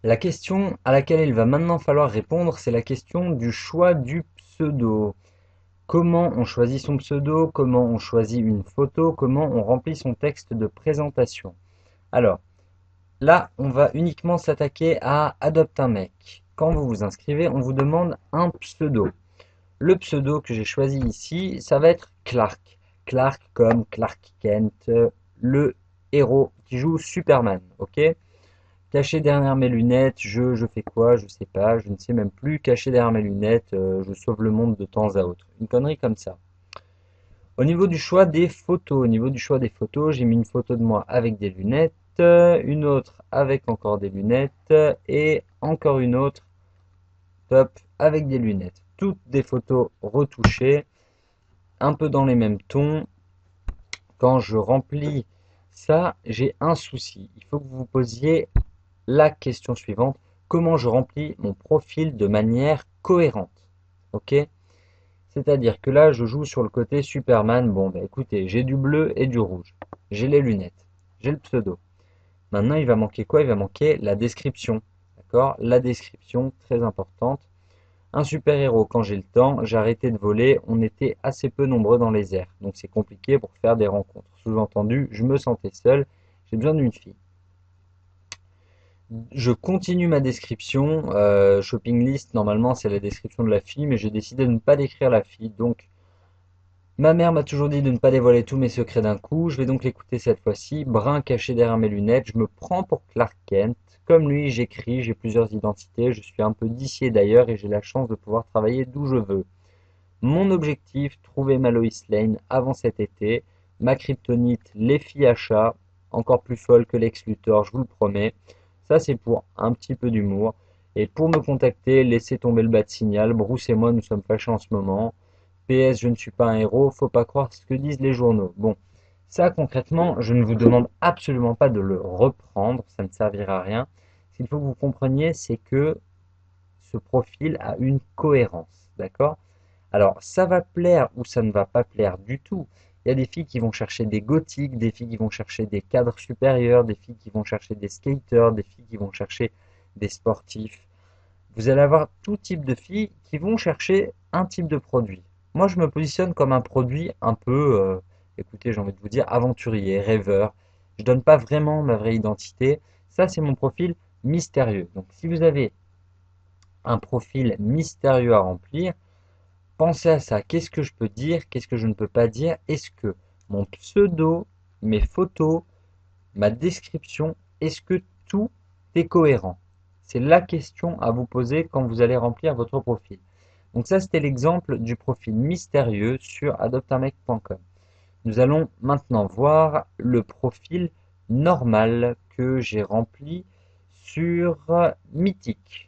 La question à laquelle il va maintenant falloir répondre, c'est la question du choix du pseudo. Comment on choisit son pseudo? Comment on choisit une photo? Comment on remplit son texte de présentation? Alors, là, on va uniquement s'attaquer à Adopte un mec. Quand vous vous inscrivez, on vous demande un pseudo. Le pseudo que j'ai choisi ici, ça va être Clark. Clark comme Clark Kent, le héros qui joue Superman, ok? Caché derrière mes lunettes, je fais quoi? Je sais pas, je ne sais même plus. Caché derrière mes lunettes, je sauve le monde de temps à autre. Une connerie comme ça. Au niveau du choix des photos, j'ai mis une photo de moi avec des lunettes, une autre avec encore des lunettes et encore une autre, top, avec des lunettes. Toutes des photos retouchées, un peu dans les mêmes tons. Quand je remplis ça, j'ai un souci. Il faut que vous vous posiez la question suivante. Comment je remplis mon profil de manière cohérente? Ok? C'est-à-dire que là, je joue sur le côté Superman. Bon, bah écoutez, j'ai du bleu et du rouge. J'ai les lunettes. J'ai le pseudo. Maintenant, il va manquer quoi? Il va manquer la description. D'accord? La description, très importante. Un super-héros, quand j'ai le temps, j'ai arrêté de voler, on était assez peu nombreux dans les airs. Donc c'est compliqué pour faire des rencontres. Sous-entendu, je me sentais seul, j'ai besoin d'une fille. Je continue ma description. Shopping list, normalement, c'est la description de la fille, mais j'ai décidé de ne pas décrire la fille. Donc, ma mère m'a toujours dit de ne pas dévoiler tous mes secrets d'un coup. Je vais donc l'écouter cette fois-ci. Brun caché derrière mes lunettes, je me prends pour Clark Kent. Comme lui, j'écris, j'ai plusieurs identités. Je suis un peu d'ici et d'ailleurs et j'ai la chance de pouvoir travailler d'où je veux. Mon objectif, trouver ma Lois Lane avant cet été. Ma kryptonite, les filles à chat, encore plus folle que Lex Luthor, je vous le promets. Ça, c'est pour un petit peu d'humour. Et pour me contacter, laissez tomber le bas de signal. Bruce et moi, nous sommes fâchés en ce moment. PS, je ne suis pas un héros, faut pas croire ce que disent les journaux. Bon, ça concrètement, je ne vous demande absolument pas de le reprendre, ça ne servira à rien. Ce qu'il faut que vous compreniez, c'est que ce profil a une cohérence, d'accord? Alors, ça va plaire ou ça ne va pas plaire du tout. Il y a des filles qui vont chercher des gothiques, des filles qui vont chercher des cadres supérieurs, des filles qui vont chercher des skaters, des filles qui vont chercher des sportifs. Vous allez avoir tout type de filles qui vont chercher un type de produit. Moi, je me positionne comme un produit un peu, écoutez, j'ai envie de vous dire, aventurier, rêveur. Je donne pas vraiment ma vraie identité. Ça, c'est mon profil mystérieux. Donc, si vous avez un profil mystérieux à remplir, pensez à ça. Qu'est-ce que je peux dire? Qu'est-ce que je ne peux pas dire? Est-ce que mon pseudo, mes photos, ma description, est-ce que tout est cohérent? C'est la question à vous poser quand vous allez remplir votre profil. Donc ça, c'était l'exemple du profil mystérieux sur adoptamec.com. Nous allons maintenant voir le profil normal que j'ai rempli sur Mythique.